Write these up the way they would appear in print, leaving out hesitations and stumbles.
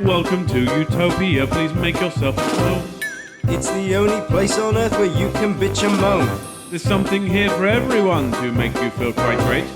Welcome to Utopia. Please make yourself at home. It's the only place on earth where you can bitch and moan. There's something here for everyone to make you feel quite great.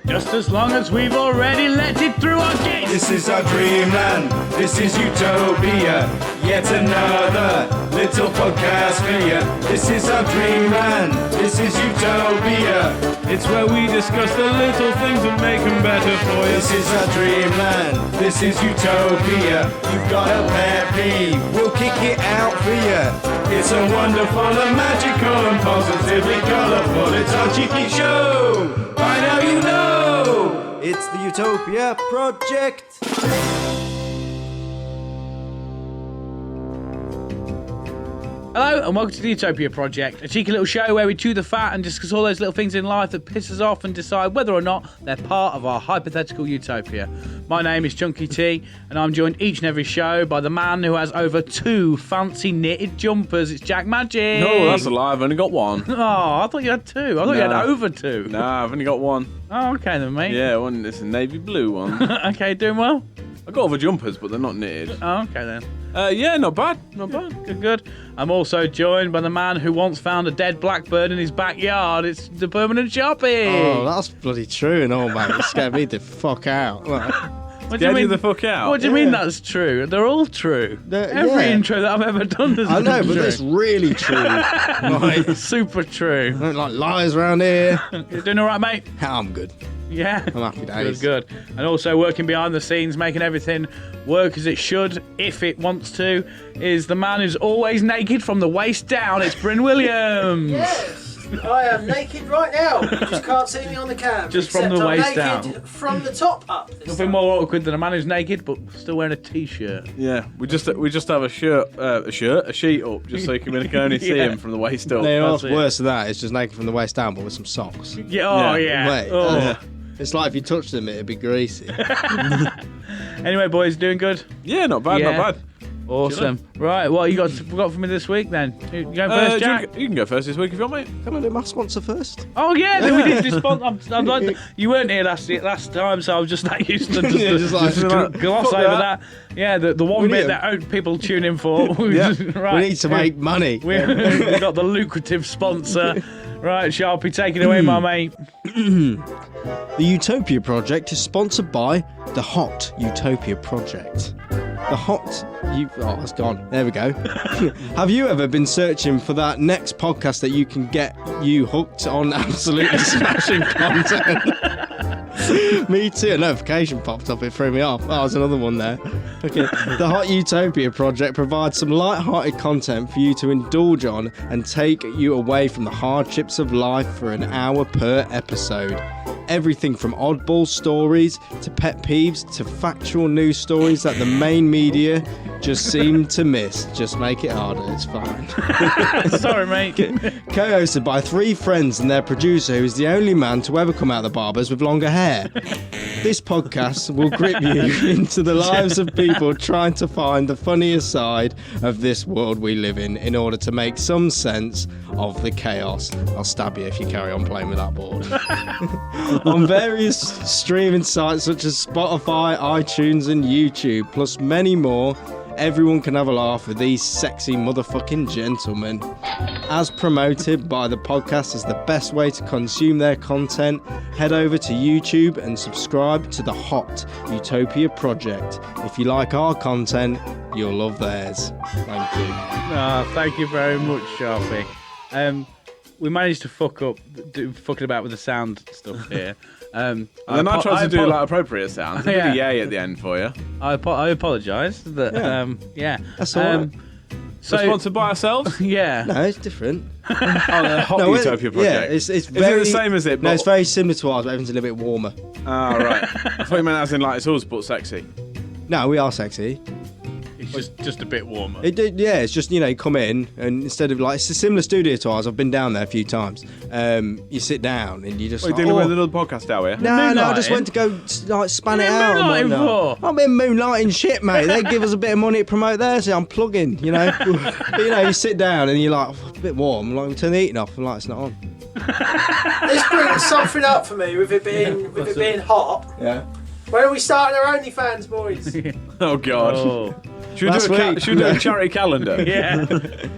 Just as long as we've already let it through our gates. This is our dreamland. This is Utopia. Yet another little podcast for you. This is our dreamland. This is Utopia. It's where we discuss the little things and make them better for you. This is our dreamland. This is Utopia. You've got a pet peeve, we'll kick it out for you. It's a wonderful and magical and positively colourful. It's our cheeky show. By now you know. It's the Utopia Project. Hello and welcome to the Utopia Project, a cheeky little show where we chew the fat and discuss all those little things in life that piss us off and decide whether or not they're part of our hypothetical utopia. My name is Chunky T and I'm joined each and every show by the man who has over 2 fancy knitted jumpers. It's Jack Magic. No, that's a lie. I've only got one. Oh, I thought you had 2. I thought you had over 2. No, I've only got one. Oh, okay then, mate. Yeah, one. It's a navy blue one. Okay, doing well? I got other jumpers, but they're not knitted. Oh, okay then. Yeah, not bad. Not bad. Good. I'm also joined by the man who once found a dead blackbird in his backyard. It's the permanent Sharpie. Oh, that's bloody true and all, mate. It scared me the fuck out. What Get you the fuck out. What do you mean that's true? They're all true. Every intro that I've ever done has I know, been but true. it's really true. Like, Super true. I don't like lies around here. You doing all right, mate? I'm good. Yeah. I'm happy days. Good. And also working behind the scenes, making everything work as it should, if it wants to, is the man who's always naked from the waist down. It's Bryn Williams. Yes, I am naked right now. You just can't see me on the cam. Just from the except waist I'm naked down. From the top up. Nothing more awkward than a man who's naked but still wearing a t-shirt. Yeah, we just have a sheet up, just so you can only see him from the waist up. You know what's That's it. worse than that? It's just naked from the waist down, but with some socks. Yeah. Oh yeah. Mate, Oh. it's like if you touched them, it'd be greasy. Anyway, boys, doing good. Yeah, not bad, Yeah. not bad. Awesome. Right, what you got for me this week then? You going first, Jack? You can go first this week if you want, mate. Can I do my sponsor first? Oh yeah, then we did respond. I'm like, you weren't here last time, so I was just that used to just like, gloss fuck over that. that. Yeah, the one We bit need that people tune in for. Yeah. Right. We need to make money. We got the lucrative sponsor. Right, Sharpie, take it away, my mate. The Utopia Project is sponsored by the Hot Utopia Project. Oh, it's gone. There we go. Have you ever been searching for that next podcast that you can get you hooked on absolutely smashing content? Me too. A notification popped up. It threw me off. Oh, there's another one there. Okay. The Hot Utopia Project provides some light-hearted content for you to indulge on and take you away from the hardships of life for an hour per episode. Everything from oddball stories to pet peeves to factual news stories that the main media just seem to miss. Just make it harder, it's fine. Sorry, mate. Co-hosted by 3 friends and their producer, who is the only man to ever come out of the barbers with longer hair. This podcast will grip you into the lives of people trying to find the funniest side of this world we live in order to make some sense of the chaos. I'll stab you if you carry on playing with that board. On various streaming sites such as Spotify, iTunes and YouTube, plus many more, everyone can have a laugh with these sexy motherfucking gentlemen. As promoted by the podcast as the best way to consume their content, head over to YouTube and subscribe to the Hot Utopia Project. If you like our content, you'll love theirs. Thank you. Thank you very much, Sharpie. We managed to fucking about with the sound stuff here. And then I tried to do like appropriate sounds. I did Yeah. a yay at the end for you. I apologise. That That's all right. So We're sponsored by ourselves. yeah. No, it's different. Oh, the Hot No, Utopia Project. Yeah, it's Is very... it the same as it? No, But... it's very similar to ours, but everything's a little bit warmer. Oh, right. I thought you meant as in like it's all but sexy. No, we are sexy. It's just a bit warmer. Yeah, it's just, you come in and instead of it's a similar studio to ours. I've been down there a few times. You sit down and you just. What are you doing with a little podcast out here? No, I just Moonlighting? went to go span it What are you out. and moonlighting whatnot. for? I've been moonlighting shit, mate. They give us a bit of money to promote theirs, so I'm plugging, But, you sit down and you're like, a bit warm. Like, turn the heating off, and it's not on. This brings something up for me with it being hot. Yeah. When are we starting our OnlyFans, boys? Oh God. Oh. Should we do a charity calendar? Yeah.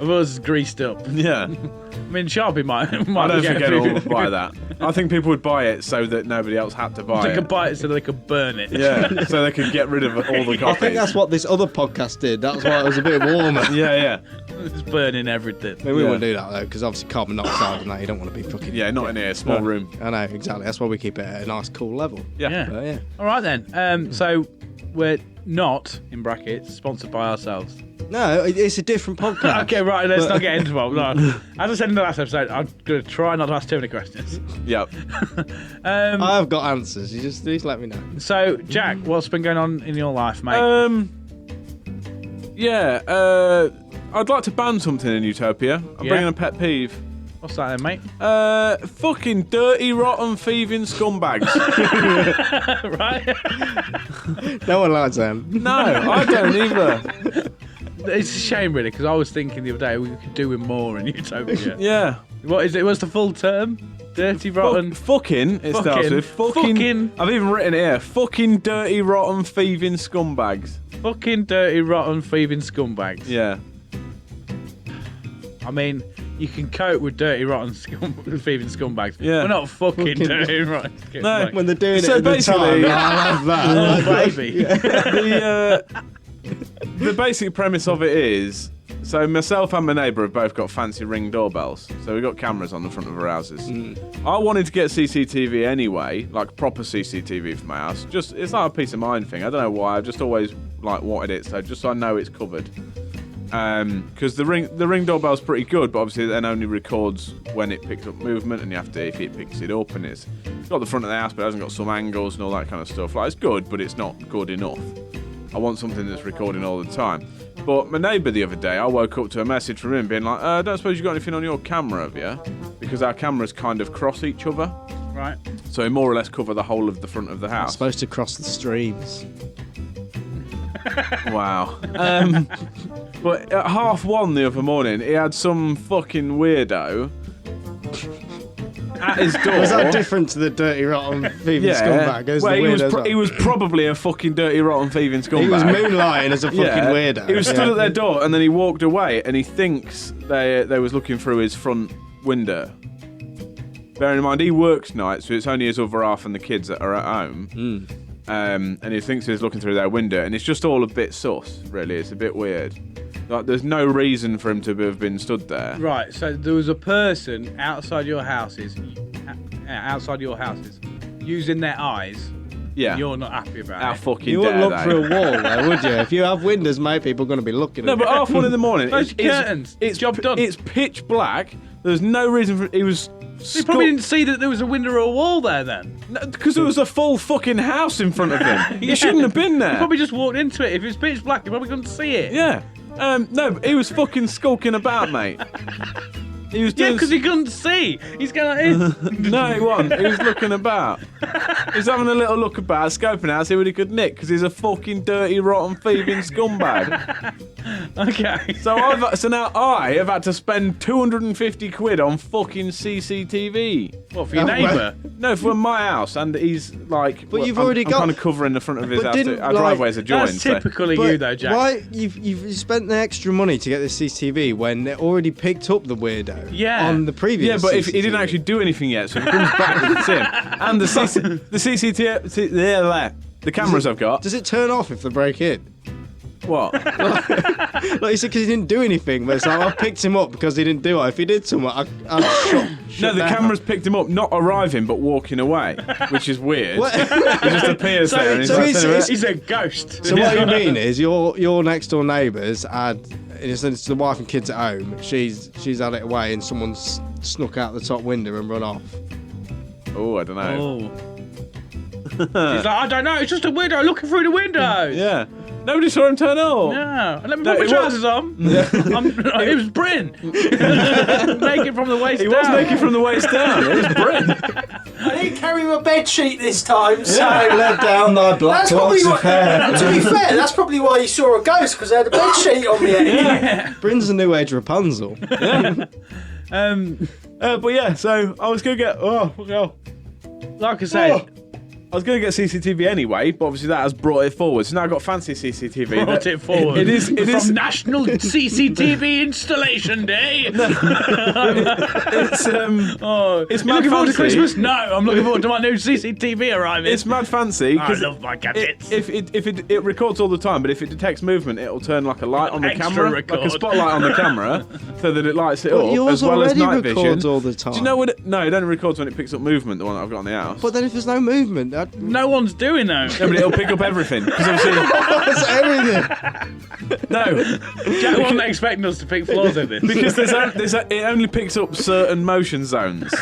Of us greased up. Yeah. I mean, Sharpie might I don't think get anyone would buy that. I think people would buy it so that nobody else had to buy They it. could buy it so they could burn it. Yeah, so they could get rid of all the I copies. think that's what this other podcast did. That's why it was a bit warmer. Yeah. It's burning everything. I mean, we wouldn't do that though, because obviously carbon dioxide and that, you don't want to be fucking. Yeah, not in here, small room. I know, exactly. That's why we keep it at a nice, cool level. Yeah. But yeah. All right then. So we're not, in brackets, sponsored by ourselves. No, it's a different podcast. Okay, right. Let's not get into it. No. As I said in the last episode, I'm going to try not to ask too many questions. Yep. I've got answers. You just let me know. So, Jack, what's been going on in your life, mate? I'd like to ban something in Utopia. I'm bringing a pet peeve. What's that then, mate? Fucking dirty, rotten, thieving scumbags. Right? No one likes them. No, I don't either. It's a shame, really, because I was thinking the other day we could do with more in Utopia. Yeah. What is it? What's the full term? Dirty, rotten. Fucking. It starts with fucking. I've even written it here. Fucking dirty, rotten, thieving scumbags. Fucking dirty, rotten, thieving scumbags. Yeah. I mean, you can cope with dirty, rotten, thieving scumbags. Yeah. We're not fucking dirty, rotten scumbags. When they're doing So it at the basically- time, I love that. Oh, baby. The basic premise of it is, so myself and my neighbour have both got fancy Ring doorbells. So we've got cameras on the front of our houses. I wanted to get CCTV anyway, like proper CCTV for my house. Just, it's like a peace of mind thing. I don't know why. I've just always like wanted it, so just so I know it's covered. Because the ring doorbell's pretty good, but obviously it then only records when it picks up movement, and you have to, if it picks it up, and it's got the front of the house, but it hasn't got some angles and all that kind of stuff. Like, it's good, but it's not good enough. I want something that's recording all the time. But my neighbour the other day, I woke up to a message from him being like, I don't suppose you got anything on your camera, have you? Because our cameras kind of cross each other. Right. So they more or less cover the whole of the front of the It's house. supposed to cross the streams. Wow. But at 1:30 the other morning, he had some fucking weirdo at his door. Was that different to the dirty, rotten, thieving scumbag? As Well, the he was, weirdos he was probably a fucking dirty, rotten, thieving scumbag. He was moonlighting as a fucking weirdo. He was stood at their door, and then he walked away, and he thinks they was looking through his front window. Bearing in mind, he works nights, so it's only his other half and the kids that are at home. And he thinks he's looking through their window, and it's just all a bit sus, really. It's a bit weird. Like, there's no reason for him to have been stood there. Right, so there was a person outside your houses, using their eyes. Yeah. You're not happy about How it. fucking You wouldn't dare look they. through a wall, though, would you? If you have windows, mate, people are going to be looking No, at but it. 1:30 in the morning. Close your curtains. It's Job done. It's pitch black. There's no reason for he was. You probably didn't see that there was a window or a wall there then. Because there was a full fucking house in front of him. He shouldn't have been there. You probably just walked into it. If it was pitch black, you probably couldn't see it. Yeah. No, he was fucking skulking about, mate. He was Yeah, doing. because he couldn't see. He's going like this. No, he wasn't. He was looking about. He was having a little look about, scoping out, see what he could nick, because he's a fucking dirty, rotten, thieving scumbag. Okay. So now I have had to spend 250 quid on fucking CCTV. What, for your neighbour? No, for my house, and he's like. But you've I'm already got- kind of covering the front of his But house. didn't, Our like- driveways are joined. That's so- typical of But you, though, Jack. why you've spent the extra money to get this CCTV when it already picked up the weirdo on the previous Yeah, but if he CCTV? didn't actually do anything yet, so if he comes back, we can see him. And the CCTV, the cameras I've got. Does it turn off if they break in? What? Like you said, because he didn't do anything, but it's like I picked him up because he didn't do it. If he did something, I'd shut No, the down. cameras picked him up, not arriving, but walking away, which is weird. What? He just appears there and he's so like, he's- He's a ghost. So what you mean is your next door neighbours had, it's the wife and kids at home. She's had it away and someone's snuck out the top window and run off. Oh, I don't know. Oh. He's like, I don't know, it's just a window looking through the window. Yeah. Nobody saw him turn up. Yeah. Let me No, put my it trousers on. It was Bryn. Naked from the waist He down. was naked from the waist down. It was Bryn. I didn't carry my bed sheet this time, so Let down thy black that's probably locks of hair. to be fair, that's probably why you saw a ghost, because I had a bed sheet on me head. Bryn's the new age Rapunzel. But yeah, so I was going to get. Oh, Like I said, I was going to get CCTV anyway, but obviously that has brought it forward. So now I've got fancy CCTV. Brought it forward. It is From National CCTV Installation Day. It's It's mad looking forward to fancy. Christmas? No, I'm looking forward to my new CCTV arriving. It's mad fancy. I love my gadgets. If it records all the time, but if it detects movement, it'll turn like a light on the Extra camera, record. like a spotlight on the camera, so that it lights it up, yours as well as already night vision. records all the time. Do you know what? No, it only records when it picks up movement. The one that I've got on the house. But then if there's no movement, No one's doing that. No, but it'll pick up everything. Because obviously, that's everything. no, Jack wasn't expecting us to pick flaws in this. because it only picks up certain motion zones.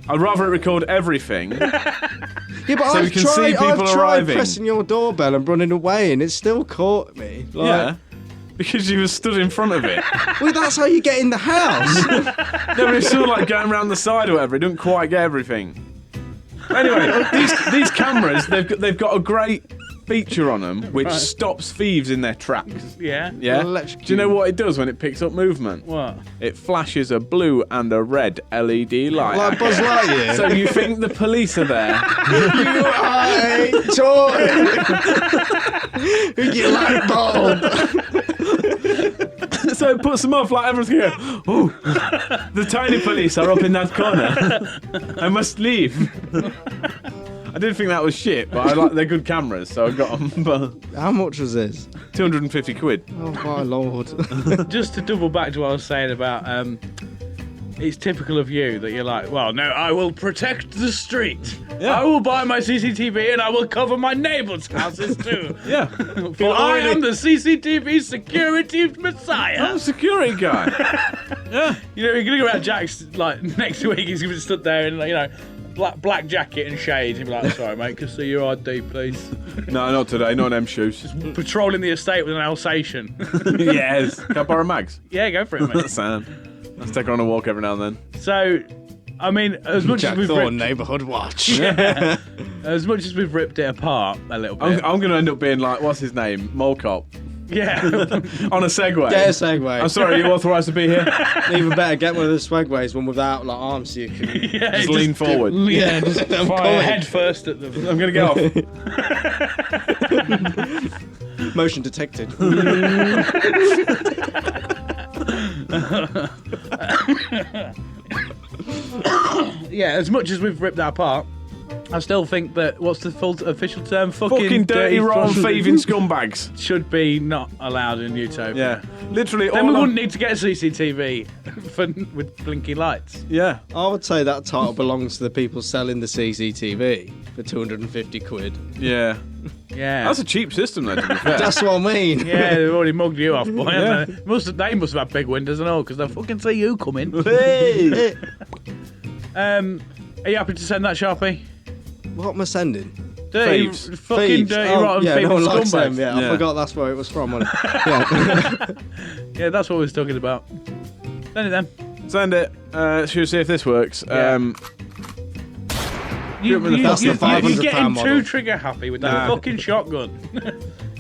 I'd rather it record everything. Yeah, but So we can see people I've tried arriving. pressing your doorbell and running away, and it still caught me. Yeah. Because you were stood in front of it. Well, that's how you get in the house. No, but it's sort of like going around the side or whatever. It doesn't quite get everything. Anyway, these cameras, they've got a great feature on them which stops thieves in their tracks. Yeah. Yeah. Electrocute. Do you know what it does when it picks up movement? What? It flashes a blue and a red LED light. Like Buzz Lightyear. So you think the police are there? You are a toy. You like bulb. So it puts them off, like everyone's going, oh, the tiny police are up in that corner. I must leave. I did think that was shit, but they're good cameras, so I got them. But How much was this? 250 quid. Oh my lord. Just to double back to what I was saying about it's typical of you that you're like, well, no, I will protect the street. Yeah. I will buy my CCTV and I will cover my neighbours' houses too. Yeah. For I am the CCTV security messiah. I'm a security guy. Yeah. You know, you're gonna go around Jack's like next week. He's gonna be stood there in, like, you know, black jacket and shades. He'll be like, "Sorry, mate, can I see your ID, please?" No, not today. Not them shoes. Patrolling the estate with an Alsatian. Yes. Can I borrow Mags? Yeah, go for it, mate. That's sound. Let's take her on a walk every now and then. So, I mean, as much Jack as we've Thorne, ripped, Neighbourhood Watch. as much as we've ripped it apart a little bit, I'm going to end up being like, what's his name? Mole Cop. yeah. On a Segway. Get a Segway. I'm sorry, are you authorised to be here? Even better, get one of the Swagways, one without like arms, so you can. Yeah, Just lean forward. Yeah, just I'm fire coming. head first at them. I'm going to get off. Motion detected. Yeah, as much as we've ripped that apart, I still think that what's the full official term? Fucking dirty, rotten, thieving scumbags. should be not allowed in Utopia. Yeah. Literally Then all we I'm- wouldn't need to get a CCTV with blinky lights. Yeah. I would say that title belongs to the people selling the CCTV for 250 quid. Yeah. Yeah. That's a cheap system, though, to be fair. That's what I mean. Yeah, they've already mugged you off, boy. Yeah. Haven't they? They must have had big windows and all, because they fucking see you coming. Hey. Are you happy to send that, Sharpie? What am I sending? Dirty, Thieves. fucking Thieves. dirty, Oh, rotten, yeah, no thieving one likes scumbags. them. Yeah, I Yeah. forgot that's where it was from. Wasn't it? Yeah. Yeah, that's what we was talking about. Send it then. Send it. Should we see if this works? Yeah. You're That's the £500 getting model. too trigger happy with that Nah. fucking shotgun.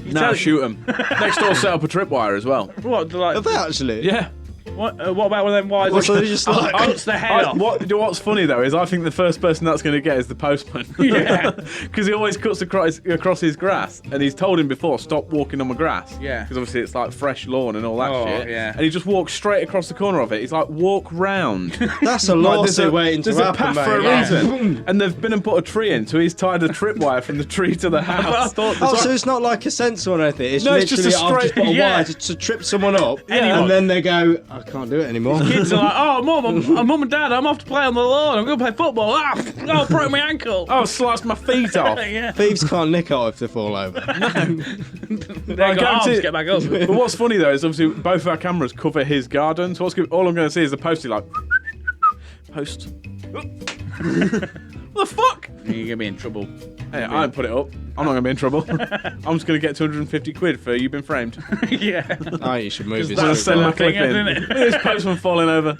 You No, tell- shoot them. Next door, set up a tripwire as well. What? Like, Have they actually? Yeah. what about one of them wires What, so that they just like- cuts the head off? What's funny though is I think the first person that's going to get is the postman. Yeah. Because he always cuts across his grass, and he's told him before, stop walking on my grass. Yeah. Because obviously it's like fresh lawn and all that Oh, shit. yeah. And he just walks straight across the corner of it. He's like, walk round. That's a Like, lawsuit waiting to there's a happen, path for a mate. Yeah. reason. And they've been and put a tree in, so he's tied a tripwire from the tree to the house. Oh, so it's not like a sensor or anything. It's No, it's literally just a I've just straight- put a Yeah. wire to trip someone up, Anyone. and then they go, I can't do it anymore. Kids are like, oh, mum and dad, I'm off to play on the lawn. I'm going to play football. Ah, I broke my ankle. Oh, sliced my feet off. Yeah. Thieves can't nick out if they fall over. They I got arms guarantee- to get back up. But what's funny though is obviously both of our cameras cover his garden, so all I'm going to see is the postie like post. What the fuck? You're going to be in trouble. Hey, I didn't put it up. I'm not going to be in trouble. I'm just going to get 250 quid for you been framed. Yeah. Oh, you should move Just this. that I'll over. send my thing, clip in. isn't it? Look at this postman falling over.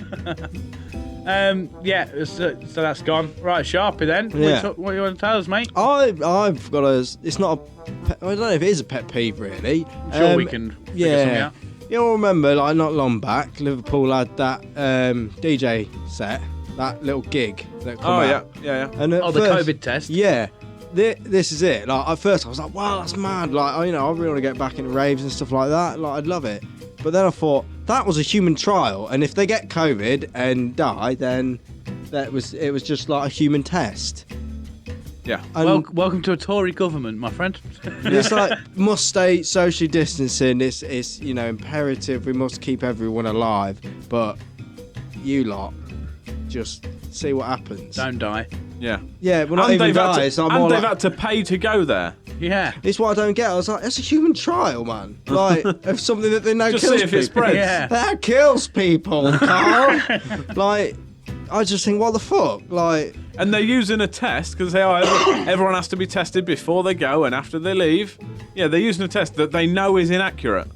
Yeah, so that's gone. Right, Sharpie then. Yeah. What you want to tell us, mate? I've got a. It's not a. I don't know if it is a pet peeve really. Sure, we can figure something Yeah. out. You'll remember, like not long back, Liverpool had that DJ set, that little gig that come Oh, yeah. out. Yeah, yeah. And at Oh, the first- COVID test? Yeah. this is it. Like at first I was like, wow, that's mad. Like I really want to get back into raves and stuff like that. Like I'd love it. But then I thought that was a human trial, and if they get COVID and die, then it was just like a human test. Yeah. And Welcome to a Tory government, my friend. it's like must stay socially distancing. It's imperative. We must keep everyone alive. But you lot, just see what happens. Don't die. Yeah. Yeah, we're not even die. It's like more they've like, had to pay to go there. Yeah. it's what I don't get. I was like, it's a human trial, man. Like, of something that they know Just kills see if people. it spreads. Yeah. That kills people, Carl. Like, I just think, what the fuck? Like, And they're using a test because everyone has to be tested before they go and after they leave. Yeah, they're using a test that they know is inaccurate.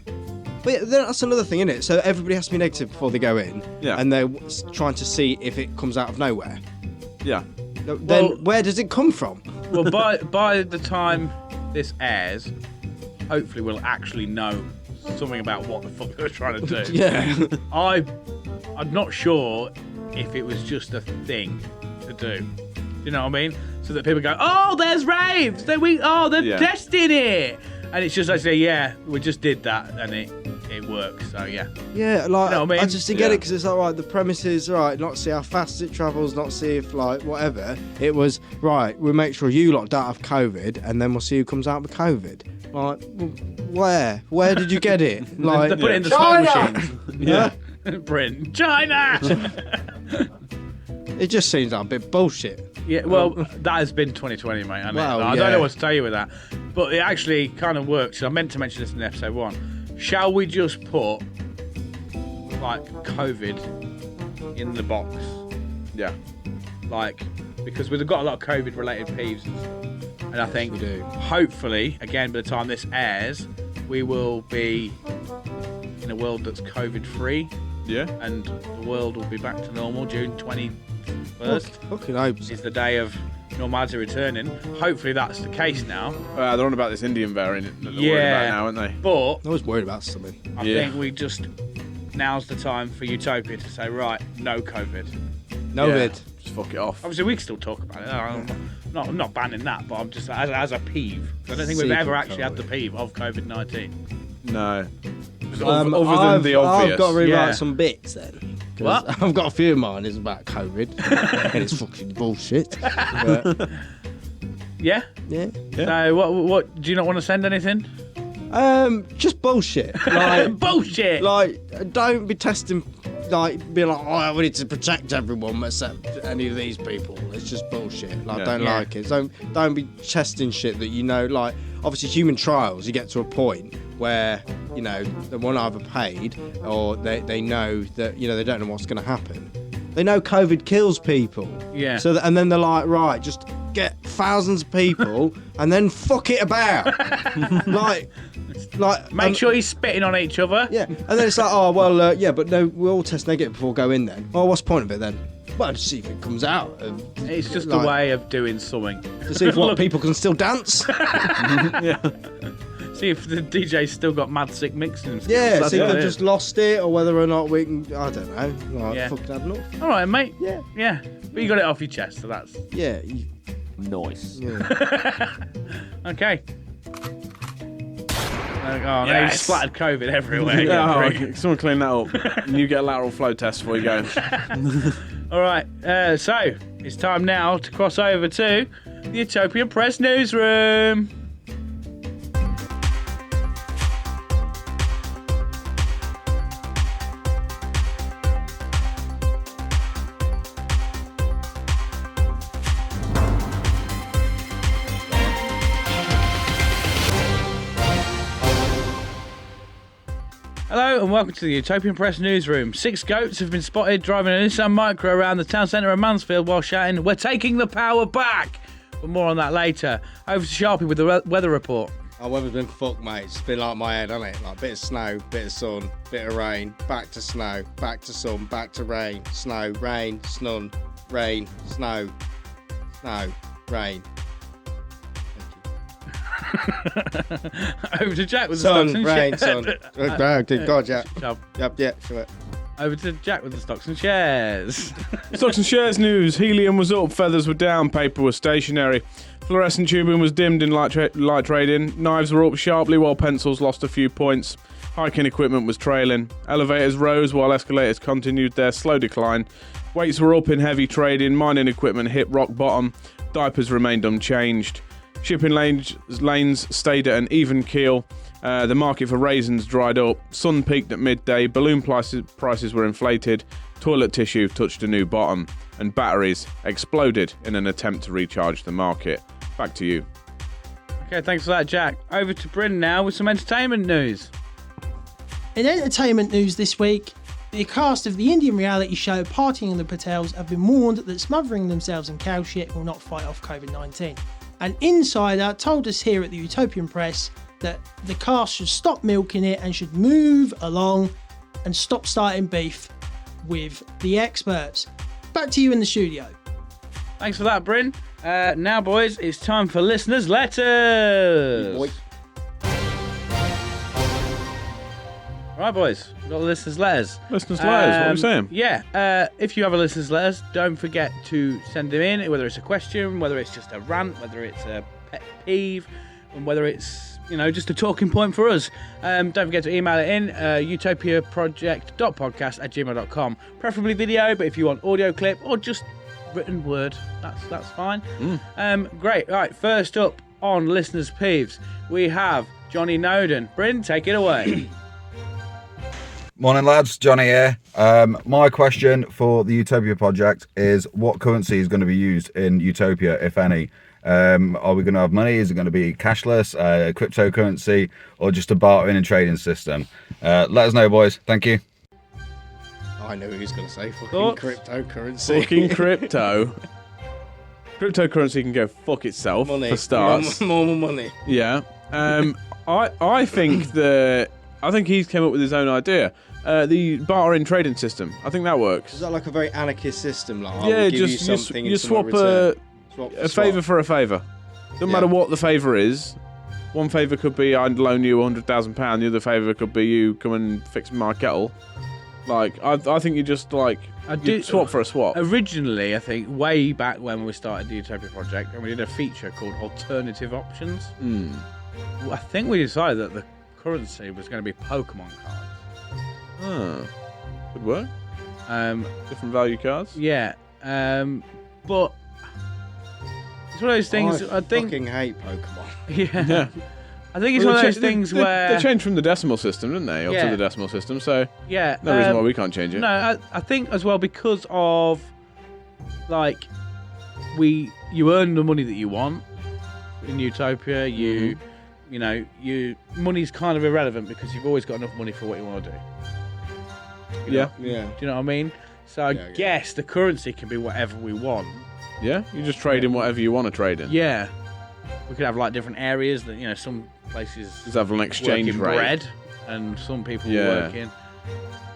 but yeah, that's another thing, isn't it? So everybody has to be negative before they go in. Yeah. And they're trying to see if it comes out of nowhere. Yeah. Then Well- where does it come from? Well, by the time this airs, hopefully we'll actually know something about what the fuck they were trying to do. Yeah. I'm not sure if it was just a thing to do. You know what I mean? So that people go, oh, there's raves. They're Yeah. testing it. And it's just actually, yeah, we just did that and it works. So yeah. Yeah, like, You know what I mean? I just didn't get Yeah. it because it's like, right, the premise is, right, not see how fast it travels, not see if, like, whatever. It was, right, we'll make sure you lot don't have COVID, and then we'll see who comes out with COVID. Like, where? Where did you get it? Like, They put it in the China! smoke machines. Yeah. Britain. China! it just seems like a bit bullshit. Yeah, well, that has been 2020, mate. Hasn't Well, it? I yeah. don't know what to tell you with that, but it actually kind of works. I meant to mention this in episode 1. Shall we just put like COVID in the box? Yeah. Like, because we've got a lot of COVID-related peeves, and I think We do. hopefully, again, by the time this airs, we will be in a world that's COVID-free, Yeah. and the world will be back to normal. June 21st. Fucking hope so. is the day of normality returning. Hopefully that's the case now. They're on about this Indian variant that they're worried about now, aren't they? But I was worried about something. I Yeah. think now's the time for Utopia to say, right, no COVID. No Yeah. vid. Just fuck it off. Obviously, we can still talk about it. I'm not banning that, but I'm just as a peeve. I don't think we've Secret ever actually had COVID. the peeve of COVID-19. No. Other than I've, the obvious. I've got to rewrite Yeah. some bits then. 'Cause What? I've got a few of mine is about COVID. And it's fucking bullshit. But, Yeah. yeah. So what? Do you not want to send anything? Just bullshit. Like, Bullshit. like, don't be testing, like, being like, oh, we need to protect everyone except any of these people. It's just bullshit. Like, Yeah. don't Yeah. like it. Don't be testing shit that you know, like, obviously human trials, you get to a point where, you know, they want either paid or they know that, you know, they don't know what's going to happen. They know COVID kills people. Yeah. So and then they're like, right, just get thousands of people and then fuck it about. like, Make sure he's spitting on each other. yeah, and then it's like, oh well, yeah, but no, we all test negative before we go in. Then, well, what's the point of it then? Well, to see if it comes out. It's just Like- a way of doing something. To see if what Look. people can still dance. See if the DJ's still got mad sick mixing. skills. Yeah, That's see if what they've it just is. lost it or whether or not we can. I don't know. Like, Yeah. fucking had enough. All right, mate. Yeah. Yeah, but you got it off your chest, so that's Yeah. Nice. Yeah. okay. Oh, no, you Yes. splattered COVID everywhere. Yeah, you oh, prick. okay. Someone clean that up. And you get a lateral flow test before you go. All right, so it's time now to cross over to the Utopia Press newsroom. Hello and welcome to the Utopian Press newsroom. 6 goats have been spotted driving a Nissan Micro around the town centre of Mansfield while shouting, "We're taking the power back!" But more on that later. Over to Sharpie with the weather report. Our weather's been fucked, mate. It's been like my head, hasn't it? Like bit of snow, bit of sun, bit of rain, back to snow, back to sun, back to rain, snow, rain, sun, rain, snow, snow, rain. Over to Jack with the Sun, stocks and rain, shit. sun. God, yeah. Shut up. Yep, yeah, sure. Over to Jack with the stocks and shares. Stocks and shares news. Helium was up, feathers were down, paper was stationary. Fluorescent tubing was dimmed in light trading. Knives were up sharply while pencils lost a few points. Hiking equipment was trailing. Elevators rose while escalators continued their slow decline. Weights were up in heavy trading. Mining equipment hit rock bottom. Diapers remained unchanged. Shipping lanes stayed at an even keel. The market for raisins dried up. Sun peaked at midday. Balloon prices were inflated. Toilet tissue touched a new bottom. And batteries exploded in an attempt to recharge the market. Back to you. Okay, thanks for that, Jack. Over to Bryn now with some entertainment news. In entertainment news this week, the cast of the Indian reality show Partying on the Patels have been warned that smothering themselves in cow shit will not fight off COVID-19. An insider told us here at the Utopian Press that the cast should stop milking it and should move along and stop starting beef with the experts. Back to you in the studio. Thanks for that, Bryn. Now, boys, it's time for listeners' letters. Right, boys, we've got the listeners' letters. Listeners' letters, what are we saying? Yeah, if you have a listeners' letters, don't forget to send them in, whether it's a question, whether it's just a rant, whether it's a pet peeve, and whether it's, just a talking point for us. Don't forget to email it in, utopiaproject.podcast@gmail.com. Preferably video, but if you want audio clip or just written word, that's fine. Great. Right, first up on listeners' peeves, we have Johnny Noden. Bryn, take it away. Morning lads, Johnny here. My question for the Utopia Project is what currency is going to be used in Utopia, if any? Are we going to have money? Is it going to be cashless, cryptocurrency, or just a bartering and trading system? Let us know, boys. Thank you. I know who he's going to say. Fucking Thoughts? cryptocurrency. Fucking crypto. Cryptocurrency can go fuck itself, Money. for starts. More money. Yeah. I think he's came up with his own idea. The bartering trading system. I think that works. Is that like a very anarchist system? Like, I Yeah, will give just you something you in swap return. a favour for a favour. Doesn't matter what the favour is. One favour could be I'd loan you £100,000. The other favour could be you come and fix my kettle. Like I think you just swap for a swap. Originally, I think, way back when we started the Utopia Project, and we did a feature called Alternative Options. I think we decided that the currency was going to be Pokemon cards. Good work. Different value cards. Yeah, but it's one of those things. I think. Fucking hate Pokemon. Yeah. I think it's one of those things where they changed from the decimal system, didn't they, up Yeah. to the decimal system? So yeah, no reason why we can't change it. No, I think as well because of you earn the money that you want in Utopia. You money's kind of irrelevant because you've always got enough money for what you want to do. Yeah. Do you know what I mean? So I guess the currency can be whatever we want. Yeah, you just trade in whatever you want to trade in. Yeah, we could have different areas that some places Just have an exchange work in rate. bread, and some people Yeah. work in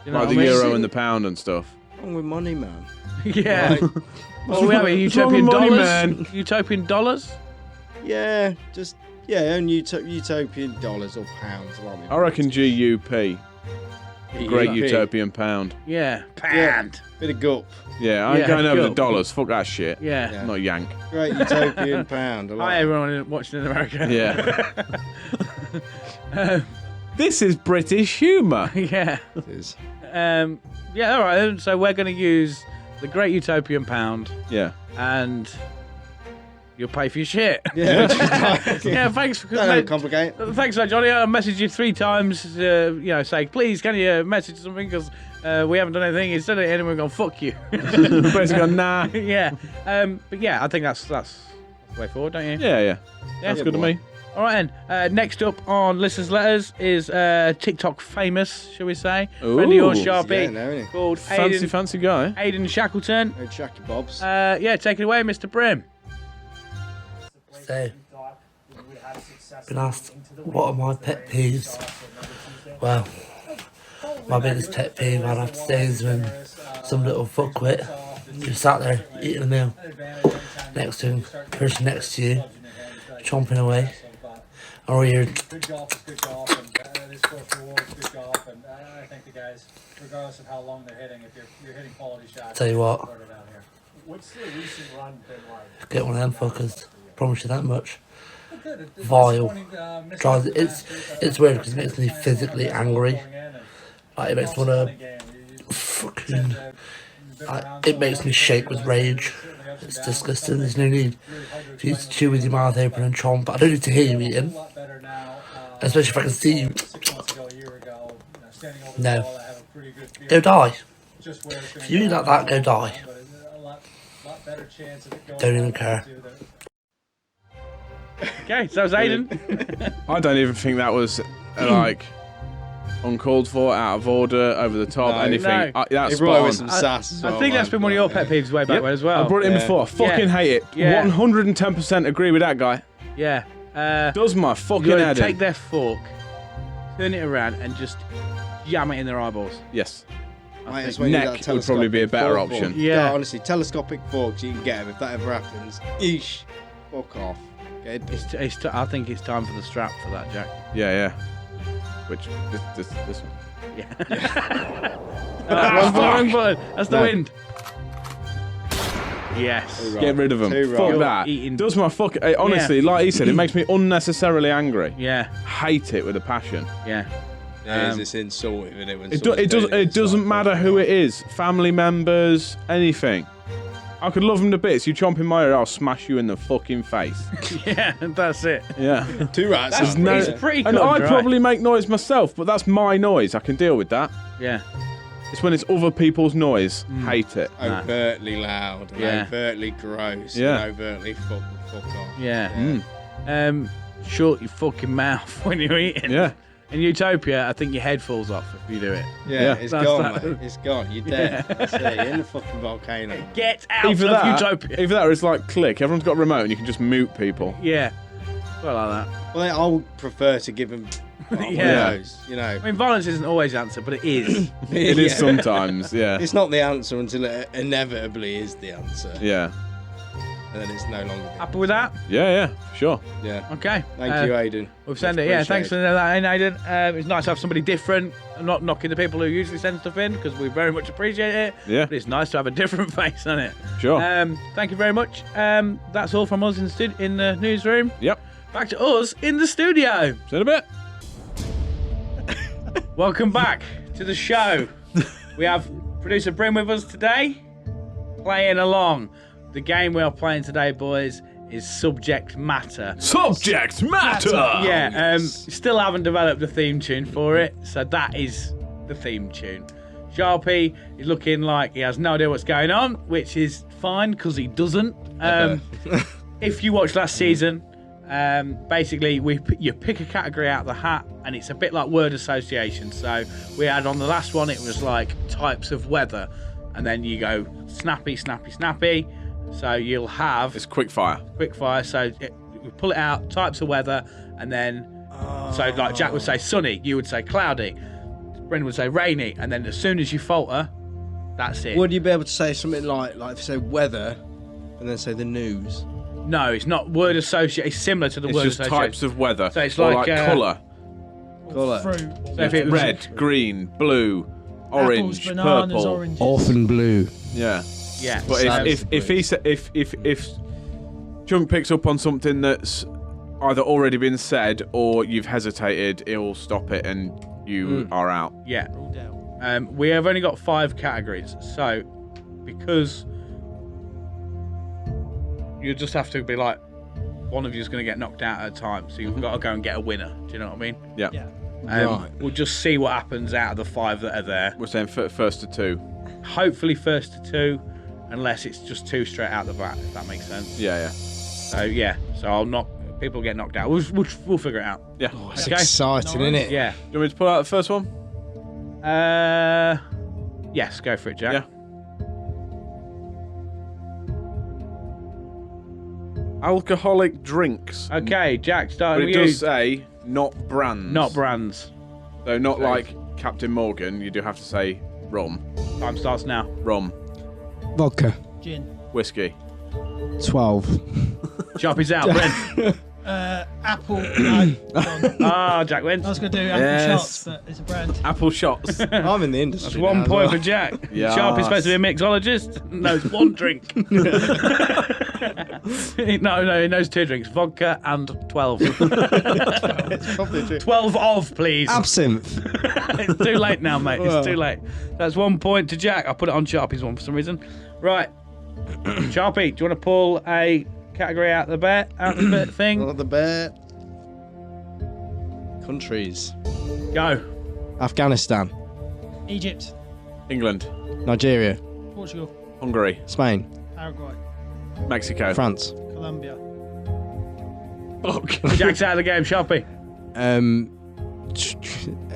Like the euro and the pound and stuff. What's wrong with money, man? Yeah. Like, Well, we have a What's wrong with Utopian money, dollars. man? Utopian dollars. yeah, own utopian dollars or pounds. I reckon GUP. Great Utopian Pound. Yeah. Yeah. Pound. Bit of gup. Yeah, I'm Yeah, going over cool. the dollars. Fuck that shit. Yeah. Yeah. Not yank. Great utopian pound. I like Hi it. everyone watching in America. Yeah. This is British humour. Yeah. It is. Yeah. All right. Then. So we're going to use the Great Utopian Pound, Yeah. and you'll pay for your shit. Yeah. Yeah. Thanks for Don't complicate. Thanks for that, Johnny. I messaged you 3 times, saying, please, can you message something, because we haven't done anything. Instead of anyone going, fuck you. Basically gone, nah. Yeah. But yeah, I think that's the way forward, don't you? Yeah. That's good to me. All right, then. Next up on listeners' letters is TikTok famous, shall we say? Friend of yours, Ooh. Sharpie, Yeah, no, innit? called Fancy guy. Aidan Shackleton. No Jackie Bobs. Yeah, take it away, Mr. Brim. So, been asked what are my pet peeves. Well, my biggest pet peeve I'd have to say is when some little fuckwit just sat there eating a meal next to him, person next to you, chomping away, Or you're Good golf is good golf, and this course rewards good golf, and I think the guys, regardless of how long they're hitting, if you're hitting quality shots, Tell you what. support it out here. What's the recent run been like? get one of them fuckers. Promise you that much. Good. It's Vile. disappointing, missing Drives. the It's weird because it makes me physically angry. Like, it makes me wanna fucking. It makes me shake with rage. It's disgusting. There's no need for you to chew with your mouth open and chomp. I don't need to hear you eating, especially if I can see you. No. Go die. If you eat like that, go die. Don't even care. Okay, so that was Aiden. I don't even think that was like uncalled for, out of order, over the top, No. anything. No. That's He brought it with spot some on. sass as I well, think that's man. been one of your pet peeves way back when as well. I brought it in Yeah. before. I fucking Yeah. hate it. Yeah. 110% agree with that guy. Yeah. Does my You fucking gotta head take in. their fork, turn it around, and just jam it in their eyeballs. Yes. Mate, it's when you Neck got a would probably be a better telescopic fork. option. Yeah. No, honestly, telescopic forks, you can get them if that ever happens. Eesh. Fuck off. Okay? I think it's time for the strap for that, Jack. Yeah. Which, this one. Wrong button. That's the No. wind. Yes. Too right. Get rid of them. Too Fuck right. that. Eating- Does my fuck... honestly, like he said, it makes me unnecessarily angry. Yeah. Hate it with a passion. Yeah. There's this insult in it when It someone's doing it It's doesn't like, matter fuck who off. it is. Family members, anything. I could love them to bits. You chomp in my ear, I'll smash you in the fucking face. Yeah, that's it. Yeah. Two rats. That's on no- it. it's pretty And cut I and dry. probably make noise myself, but that's my noise. I can deal with that. Yeah. It's when it's other people's noise. Hate it. Overtly loud, and Yeah. overtly gross, Yeah. and overtly fuck off. Yeah. Shut your fucking mouth when you're eating. Yeah. In Utopia, I think your head falls off if you do it. Yeah, Yeah. it's That's gone, that. mate. It's gone. You're dead. That's it. You're in the fucking volcano. Get out Either of that, Utopia. either that or it's like click. Everyone's got a remote and you can just mute people. Yeah. Well, like that. Well, I would prefer to give him one of Yeah. those, you know. I mean, violence isn't always the answer, but it is. It is Yeah. sometimes, yeah. It's not the answer until it inevitably is the answer, Yeah. and then it's no longer. The Happy with that? Yeah, sure. Yeah. Okay. Thank you, Aidan. We've sent Much it. Yeah, thanks for appreciated. that, Aidan. It's nice to have somebody different. I'm not knocking the people who usually send stuff in because we very much appreciate it. Yeah. But it's nice to have a different face on it. Sure. Thank you very much. That's all from us in the newsroom. Yep. Back to us in the studio. See you in a bit. Welcome back to the show. We have producer Bryn with us today, playing along. The game we are playing today, boys, is Subject Matter. Subject matter! Yeah, still haven't developed a theme tune for it, so that is the theme tune. Sharpie is looking like he has no idea what's going on, which is fine because he doesn't. If you watched last season, basically you pick a category out of the hat, and it's a bit like word association. So we had on the last one, it was like types of weather, and then you go snappy, snappy, snappy. So you'll have It's quick fire. quick fire. So we pull it out, types of weather, and then so like Jack would say sunny, you would say cloudy, Brendan would say rainy, and then as soon as you falter, that's it. Would you be able to say something like if you say weather, and then say the news? No, it's not word association. It's similar to the It's word just association. types of weather. So it's or like, colour. Colour. So if it was Red, green, blue, orange, Apples, bananas, purple. oranges. Orphan blue. Yeah. yeah, But so- if Chunk picks up on something that's either already been said or you've hesitated, he'll stop it and you are out. yeah. We have only got 5 categories, so because you just have to be like, one of you is going to get knocked out at a time, so you've got to go and get a winner. Do you know what I mean? Yeah. Yeah. Right. We'll just see what happens out of the 5 that are there. We're saying first to 2. Hopefully first to 2, unless it's just 2 straight out the bat, if that makes sense. Yeah. So I'll knock. People get knocked out. We'll figure it out. Yeah. It's Okay. exciting, isn't it? Yeah. Do you want me to pull out the first one? Yes, go for it, Jack. Yeah. Alcoholic drinks. Okay, Jack, But starting it with you. does say not brands. Not brands. So not like Captain Morgan. You do have to say rum. Time starts now. Rum. Vodka. Gin. Whiskey. 12. Sharpie's out, Brent. Apple. No, gone. Jack wins. I was going to do Apple Yes. shots, but it's a brand. Apple shots. I'm in the industry. That's 1 now as point well. for Jack. Yes. Sharpie's supposed to be a mixologist. No, it's one drink. No, he knows 2 drinks. Vodka and 12. It's probably true. 12 of, please. Absinthe. It's too late now, mate. It's too late. That's 1 point to Jack. I put it on Sharpie's one for some reason. Right. Sharpie, do you want to pull a category out the bet thing? Not the bet. Countries. Go. Afghanistan. Egypt, England, Nigeria. Portugal, Hungary, Spain. Paraguay, Mexico. France. Colombia. Jack's out of the game. Sharpie.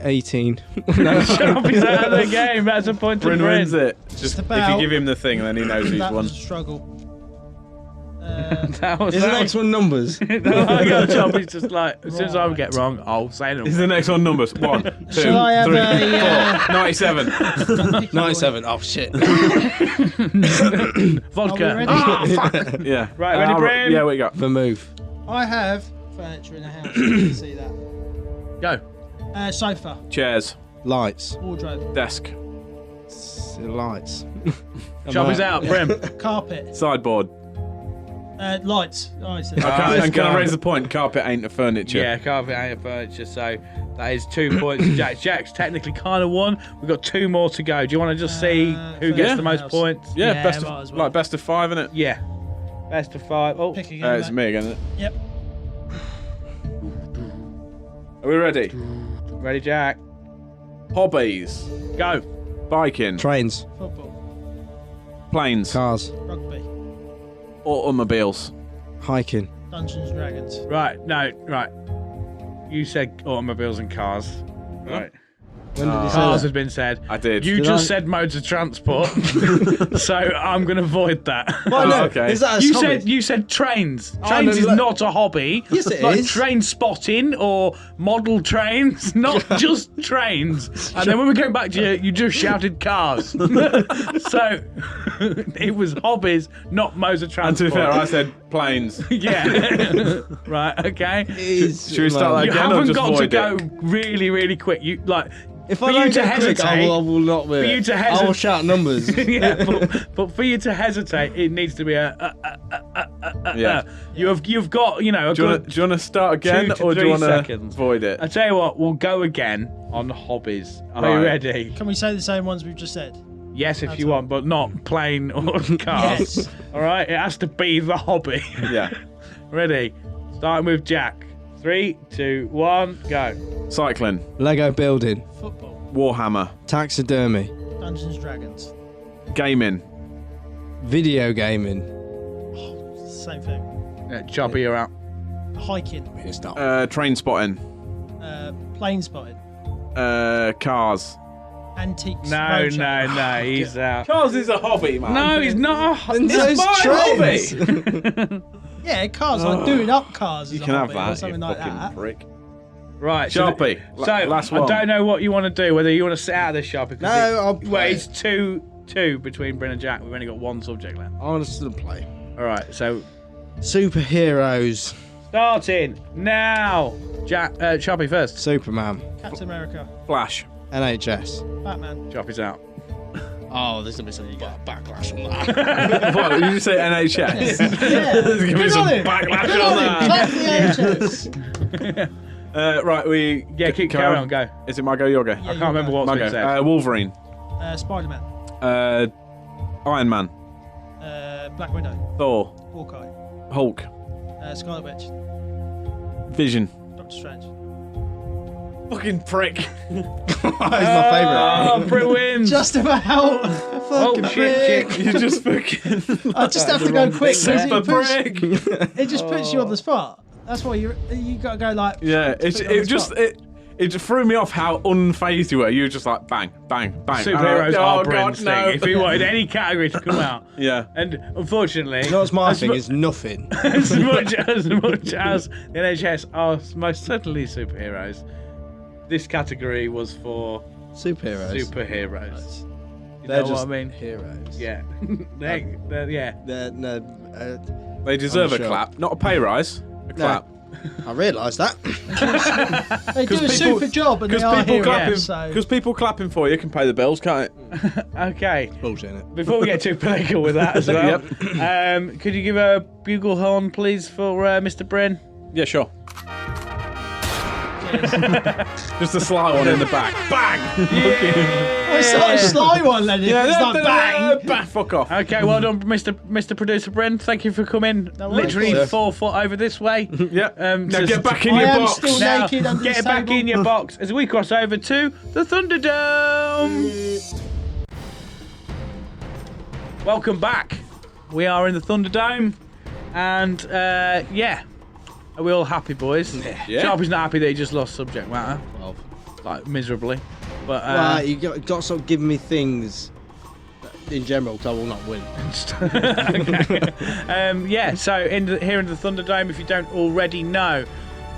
18. Sharpie's out of the game. That's a point to Bryn Bryn. wins it. Just if about- you give him the thing, then he knows who's That won. was a struggle. That was Is the that next one numbers? I got Sharpie's just like, as soon as I get wrong, I'll say Is them. the next one numbers? 1, 2, 3, Shall I have 4, 97. 97. Oh, shit. Vodka. Are we ready? Yeah. Right, ready, Bryn? Yeah, we got. Vermouth. I have furniture in the house. You can see that. Go. Sofa, Chairs, Lights. wardrobe, desk, Lights. Sharpie's out. Bryn. carpet, sideboard. lights. Oh, I said And can I raise the point? Carpet ain't a furniture. Yeah, carpet ain't a furniture, so that is 2 points to Jack. Jack's technically kind of won. We've got 2 more to go. Do you want to just see who gets first the most house. points? Yeah, Yeah, best might of as well. like best of 5, innit? Yeah. Best of 5. Oh, Pick again, It's mate. me again, isn't it? Yep. Are we ready? ready, Jack? Hobbies. Go. Biking. Trains. Football, Planes. Cars. rugby, Automobiles. Hiking. Dungeons and Dragons. Right, no, right. You said automobiles and cars. Right. When did you say Cars that? has been said. I did. You Did just I? said modes of transport, so I'm going to void that. Well, no, okay. is that a You hobby? said trains. Oh, Trains no, is look. not a hobby. Yes, it like is. train spotting or model trains, not just trains. And then when we came back to you just shouted cars. So it was hobbies, not modes of And transport. to be fair, I said planes. Yeah. Right. Okay. Is- Should we start that You again or haven't just got to void go it? really, really quick. You like. If For I you don't to get quick, hesitate- I will not win. for you to I will hesitate- shout numbers. Yeah, but for you to hesitate, it needs to be a. Yeah. You've got a Do you good. want to start again 2 to or do you 3 want to seconds. void it? I tell you what, we'll go again on hobbies. Are you Right. ready? Can we say the same ones we've just said? Yes, if That's you all. want, but not plane or cars. Yes. All right, it has to be the hobby. Yeah. Ready? Starting with Jack. 3, 2, 1, go. Cycling. Lego building. Football, Warhammer. Taxidermy. Dungeons and Dragons. Gaming. Video gaming. Same thing. Choppy, you're out. Hiking, Train spotting. plane spotting, Cars. antiques. No, roadshow. no, he's out. Cars is a hobby, man. No, he's not. And It's so's my trains. Yeah, cars. Like doing up cars. Is You a can have hobby or that, you something like fucking that. prick. Right, Sharpie. So Last I one. don't know what you want to do. Whether you want to sit out of this Sharpie. No, I'll Well, play. it's 2-2 between Bryn and Jack. We've only got one subject left. I want to still play. All right, so Superheroes. starting now. Jack, Sharpie first. Superman. Captain America, Flash. NHS. Batman. Sharpie's out. Oh, there's gonna be something you got a backlash on that. What, did you say NHS? Yeah. There's going to be Good some on him. backlash Good on on him. that. Clap the NHS. Right, we... Yeah, carry on, go. Is it my go, your go? I can't remember what's My been go. said. Wolverine. Spider-Man. Iron Man. Black Widow. Thor. Hawkeye. Hulk. Scarlet Witch. Vision. Doctor Strange. Fucking prick. That's my favourite. Oh, Bryn wins. Just about. Oh, shit. You just fucking... I just have to go quick. because Super It, puts, prick. it just puts you on the spot. That's why you got to go like. Yeah, to put you on the spot. it just threw me off how unfazed you were. You were just like bang, bang, bang. Superheroes are Bryn's thing. no. If he wanted any category to come out. Yeah. And unfortunately, You know what's my as thing mu- is nothing. as much as the NHS are most certainly superheroes, this category was for Superheroes. superheroes. You They're know just what I mean? heroes. Yeah. yeah. They're, no, They deserve I'm a sure. clap, not a pay rise. A clap. I realised that. They do a super job and they are heroes. Because people clapping for you can pay the bills, can't it? Okay. Bullshit, innit? Before we get too political with that as well, could you give a bugle horn, please, for Mr. Bryn? Yeah, sure. Just a sly one in the back. Bang! Oh, it's not a sly one, then. It's like bang. Bang! Fuck off. Okay, well done, Mr. Producer Bryn. Thank you for coming literally 4 foot over this way. Yeah. Now get back in I your am box. still Now, naked under get this back table. in your box as we cross over to the Thunderdome. Welcome back. We are in the Thunderdome, and are we all happy, boys? Yeah. Sharpie's not happy that he just lost subject matter, like miserably. But Right, you got to sort of give me things in general, because I will not win. So here in the Thunderdome, if you don't already know,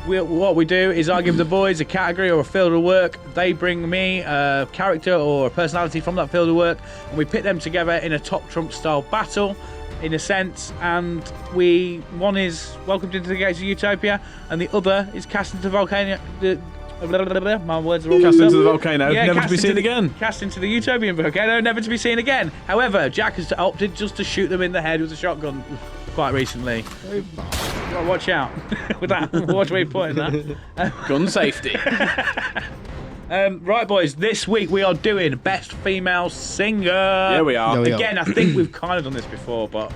what we do is I give the boys a category or a field of work. They bring me a character or a personality from that field of work, and we pit them together in a top trump style battle, in a sense. And one is welcomed into the gates of Utopia, and the other is cast into the volcano. My words are all Cast mixed into up. the volcano, never to cast be seen into again. Cast into the Utopian volcano, never to be seen again. However, Jack has opted just to shoot them in the head with a shotgun quite recently. Well, watch out with that. Watch where you're putting that. Gun safety. Right, boys, this week we are doing Best Female Singer. Yeah, we are. Yeah, we are. Again, I think we've kind of done this before, but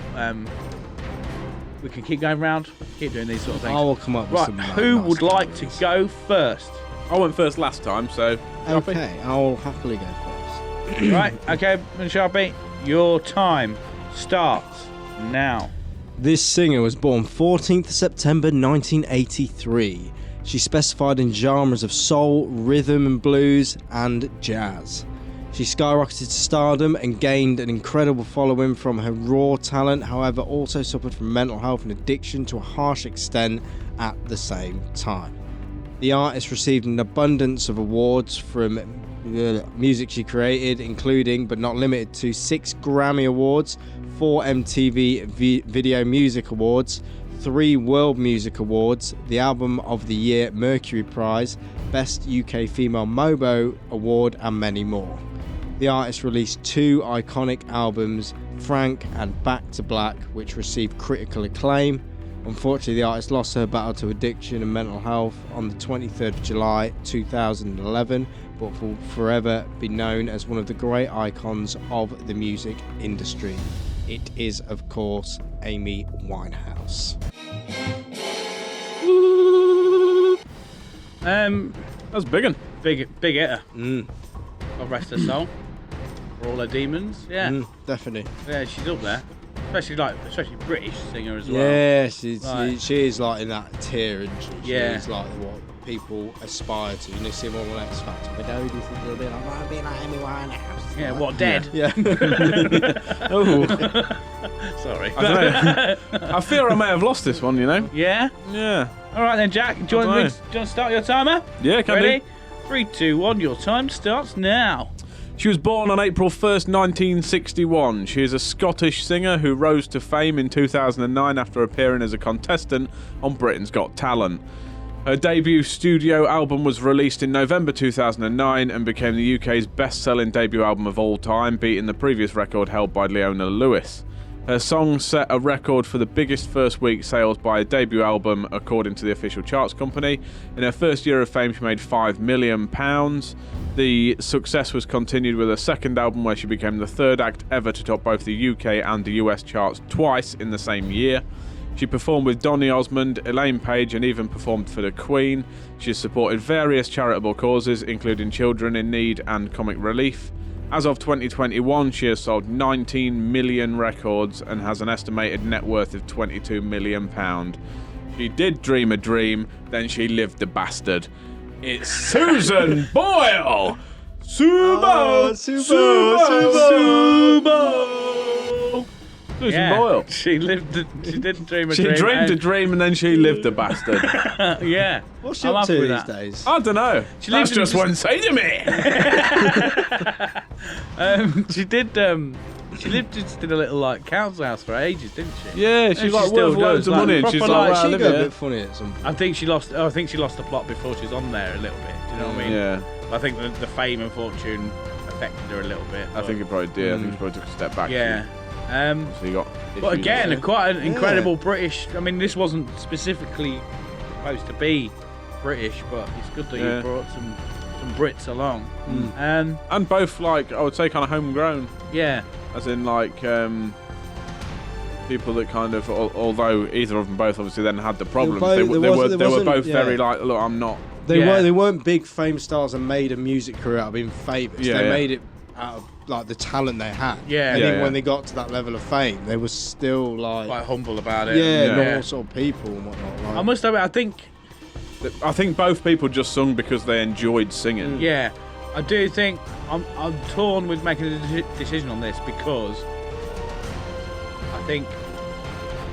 we can keep going round, keep doing these sort of things. I will come up with Right, some who nice would like to categories. go first? I went first last time, so. Okay, I'll happily go first. Right, okay, Sharpie, your time starts now. This singer was born 14th September 1983. She specified in genres of soul, rhythm and blues, and jazz. She skyrocketed to stardom and gained an incredible following from her raw talent, however also suffered from mental health and addiction to a harsh extent at the same time. The artist received an abundance of awards from the music she created, including but not limited to 6 Grammy Awards, 4 MTV Video Music Awards, 3 World Music Awards, the Album of the Year Mercury Prize, Best UK Female Mobo Award, and many more. The artist released 2 iconic albums, Frank and Back to Black, which received critical acclaim. Unfortunately, the artist lost her battle to addiction and mental health on the 23rd of July 2011, but will forever be known as one of the great icons of the music industry. It is, of course, Amy Winehouse. That's big one. Big hitter. God rest her soul. For all her demons. Yeah. Definitely. Yeah, she's up there. Especially British singer as well. Yeah, Right. she is like in that tier, and she Yeah. is like what people aspire to. You know, see one on X Factor. But no, this is a little bit like, I want to be like Amy Winehouse. Yeah, what, dead? Yeah. Sorry. I don't know. I fear I may have lost this one, you know? Yeah? Yeah. All right then, Jack. Do you want to start your timer? Yeah, can Ready? do. 3, 2, 1. Your time starts now. She was born on April 1st, 1961. She is a Scottish singer who rose to fame in 2009 after appearing as a contestant on Britain's Got Talent. Her debut studio album was released in November 2009 and became the UK's best-selling debut album of all time, beating the previous record held by Leona Lewis. Her song set a record for the biggest first week sales by a debut album, according to the official charts company. In her first year of fame, she made £5 million. The success was continued with a second album where she became the third act ever to top both the UK and the US charts twice in the same year. She performed with Donny Osmond, Elaine Page, and even performed for the Queen. She has supported various charitable causes, including children in need and comic relief. As of 2021, she has sold 19 million records and has an estimated net worth of £22 million. She did dream a dream, then she lived the bastard. It's Susan Boyle! Susan Boyle. She didn't dream a She dream. dreamed a dream and then she lived a bastard. Yeah. What's she I'm up happy to with these that. days? I don't know. She That's lived in just one side of me. She did She lived just in a little like council house for ages, didn't she? Yeah, she's like still worth loads does, of money, and proper, she's like, well, I She live got a here. bit funny at some point. I think she lost the plot before she was on there a little bit. Do you know what I mean? Yeah, I think the fame and fortune affected her a little bit. I think it probably did. I think she probably took a step back. Yeah. So you got. But issues again, there. quite an incredible British. I mean, this wasn't specifically supposed to be British, but it's good that you brought some Brits along. And both like I would say kind of homegrown, Yeah. as in like people that kind of, although either of them both obviously then had the problems, they were both very like, look, I'm not. They weren't big fame stars and made a music career out of being famous. Yeah, They made it out of like the talent they had. Yeah. And Yeah, even when they got to that level of fame, they were still like Quite humble about it. normal sort of people and whatnot. Like, I must admit, I think both people just sung because they enjoyed singing. yeah, I do think I'm torn with making a decision on this because I think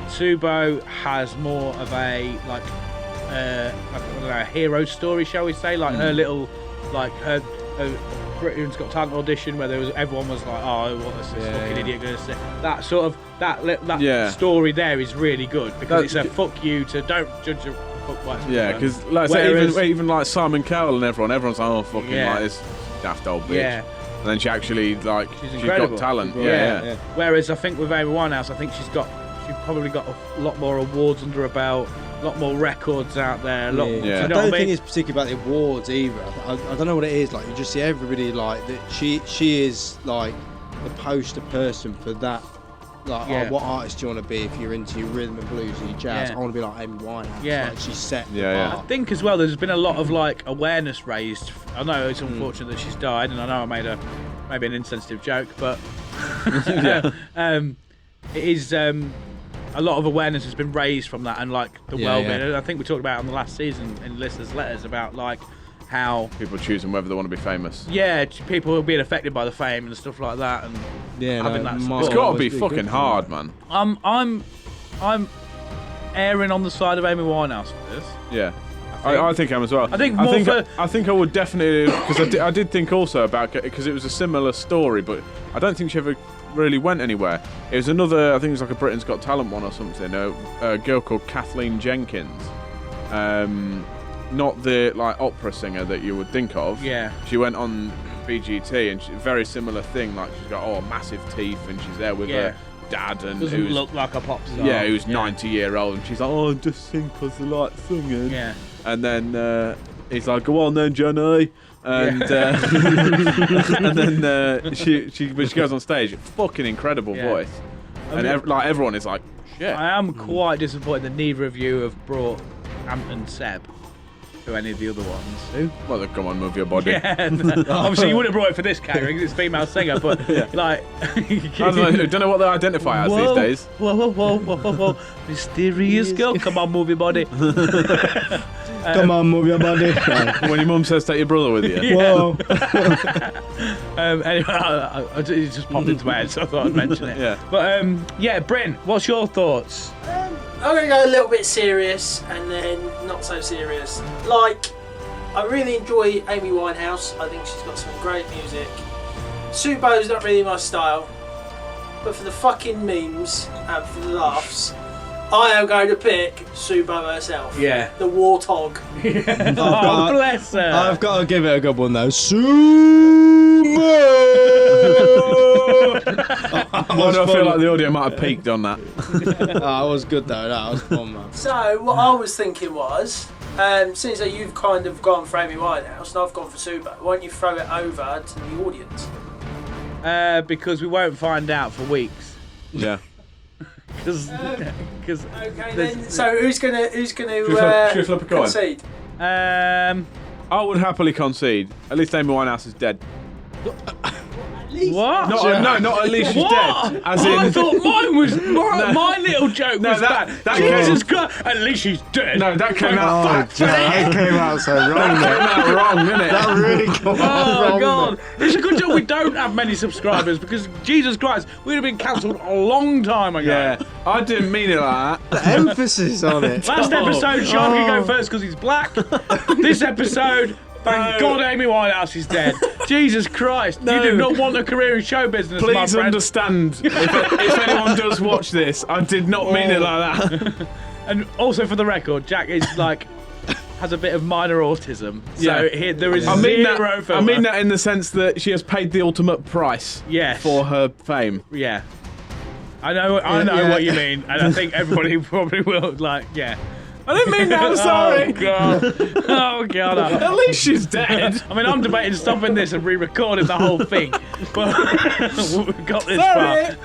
Subo has more of a a hero story, shall we say? Like her little, like her Britain's Got Talent audition where everyone was like, oh, what is this fucking idiot going to say? That sort of that story there is really good because it's a fuck you to don't judge a fuck by its Yeah, cover. because like even like Simon Cowell and everyone's like, oh fucking like this daft old bitch. Yeah. And then she actually like she's incredible. got talent. Yeah. Whereas I think with Amy Winehouse, I think she's probably got a lot more awards under her belt, a lot more records out there. I Do you know don't what I think mean? it's particularly about the awards either. I don't know what it is. Like you just see everybody like that. She is like the poster person for that. Like, what artist do you want to be if you're into your rhythm and blues and your jazz? Yeah. I want to be like Amy Winehouse. Yeah. Like, she's set. I think as well there's been a lot of like awareness raised. I know it's unfortunate that she's died, and I know I made maybe an insensitive joke, but it is a lot of awareness has been raised from that, and like the well-being. I think we talked about it on the last season in listeners' letters about like how people choosing whether they want to be famous. Yeah, people are being affected by the fame and stuff like that, and having that support. It's got to be fucking hard, man. I'm erring on the side of Amy Winehouse for this. Yeah. I think I am as well. I think I think I would definitely, because I did think also about it because it was a similar story, but I don't think she ever really went anywhere. It was another, I think it was like a Britain's Got Talent one or something. A girl called Kathleen Jenkins, not the like opera singer that you would think of. Yeah. She went on BGT and very similar thing. Like she's got massive teeth and she's there with her dad and doesn't look like a pop star. Yeah, who's 90-year-old and she's like, oh, just sing because I like singing. Yeah. And then he's like, go on then, Johnny. And and then she goes on stage, fucking incredible voice, and everyone is like, shit. I am quite disappointed that neither of you have brought Ant and Seb to any of the other ones. Who? Well, then come on, move your body. Yeah, obviously you wouldn't have brought it for this category because it's female singer, but like, I don't know what they identify as these days. Whoa, mysterious girl, come on, move your body. Come on, move your body. When your mum says take your brother with you. Whoa. Anyway, it just popped into my head, so I thought I'd mention it. Yeah. But Bryn, what's your thoughts? I'm going to go a little bit serious and then not so serious. Like, I really enjoy Amy Winehouse. I think she's got some great music. Subo's not really my style. But for the fucking memes and for the laughs, I am going to pick Subo herself. Yeah. The warthog. Oh, bless her. I've got to give it a good one though. I feel like the audio might have peaked on that. That was good though. That was fun, man. So what I was thinking was, since that you've kind of gone for Amy Winehouse and I've gone for Subo, why don't you throw it over to the audience? Because we won't find out for weeks. Yeah. Because okay then. So who's gonna Should we flip a coin? concede? I would happily concede. At least Amy Winehouse is dead. What? Not at least she's dead. As in, I thought mine was my little joke was bad. Jesus Christ! At least she's dead. No, that came out. That came out so wrong. Wrong, innit? That really came out wrong. Oh God! It's a good job we don't have many subscribers because Jesus Christ, we'd have been cancelled a long time ago. Yeah, I didn't mean it like that. The emphasis on it. Last episode, Sean can go first because he's black. This episode, Thank God Amy Winehouse is dead. Jesus Christ. You do not want a career in show business, my Please friend. understand, if anyone does watch this, I did not mean it like that. And also for the record, Jack is like has a bit of minor autism. Yeah. So there is I mean zero that. I mean that in the sense that she has paid the ultimate price. Yes. For her fame. Yeah. I know what you mean, and I think everybody probably will. Like, yeah. I didn't mean that. I'm sorry. Oh God. Oh God. At least she's dead. I mean, I'm debating stopping this and re-recording the whole thing, but we've got this far.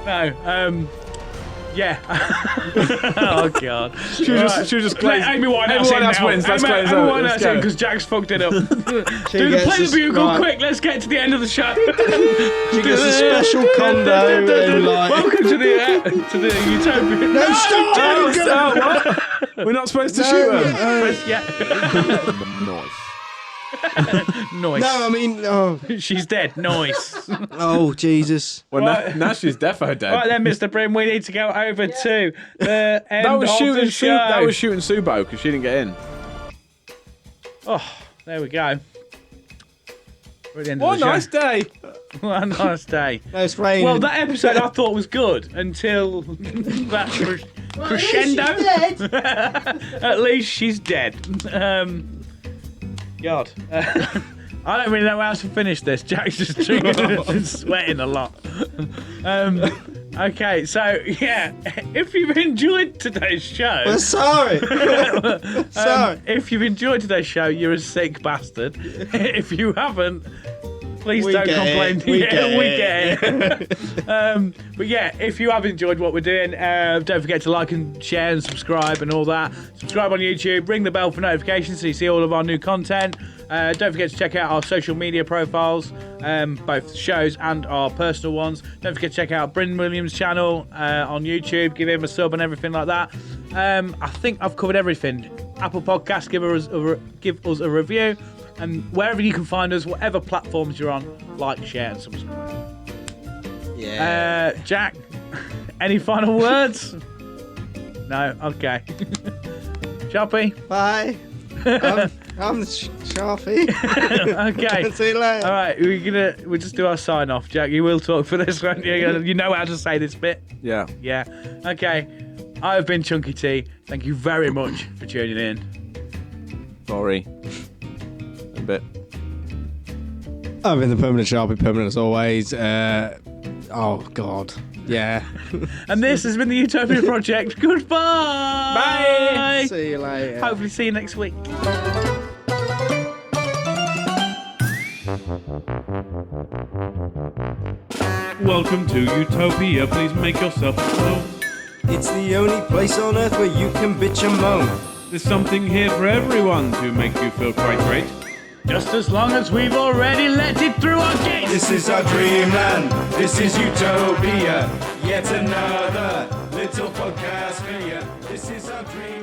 No. Yeah. Oh God. She was just Let Amy Winehouse wins. Let's Amy Winehouse in because Jack's fucked it up. Do the play the bugle quick. Let's get to the end of the show. She gets a special condo and like. Welcome to the Utopia. No, stop doing what? We're not supposed to shoot her. Yeah. Noise. No, I mean, oh, She's dead. Noise. oh Jesus. Well, now she's defo dead. Right then, Mr. Prim, we need to go over to the end That was of shooting the show. That was shooting Subo because she didn't get in. Oh, there we go. We're at the end What of a the nice show. day. What a nice day. No, it's raining. Well, that episode I thought was good until that crescendo. At least she's dead. God. I don't really know how to finish this. Jack's just drinking and sweating a lot. Okay, so yeah, if you've enjoyed today's show, We're sorry. Sorry. if you've enjoyed today's show, you're a sick bastard. If you haven't, please We don't get complain. it. We get get it. But yeah, if you have enjoyed what we're doing, don't forget to like and share and subscribe and all that. Subscribe on YouTube, ring the bell for notifications so you see all of our new content. Don't forget to check out our social media profiles, both shows and our personal ones. Don't forget to check out Bryn Williams' channel on YouTube. Give him a sub and everything like that. I think I've covered everything. Apple Podcasts, give us a review. And wherever you can find us, whatever platforms you're on, like, share and subscribe. Yeah. Jack, any final words? No? Okay. Sharpie? Bye. I'm Sharpie. Okay. See you later. All right, we'll just do our sign off. Jack, you will talk for this one. You know how to say this bit. Yeah. Yeah. Okay. I've been Chunky T. Thank you very much for tuning in. Sorry. A bit. I've been the permanent Sharpie, permanent as always. Oh God. Yeah. And this has been the Utopia Project. Goodbye. Bye. See you later. Hopefully see you next week. Welcome to Utopia. Please make yourself at home. It's the only place on earth where you can bitch and moan. There's something here for everyone to make you feel quite great. Just as long as we've already let it through our gates. This is our dreamland. This is Utopia. Yet another little podcast for you. This is our dream.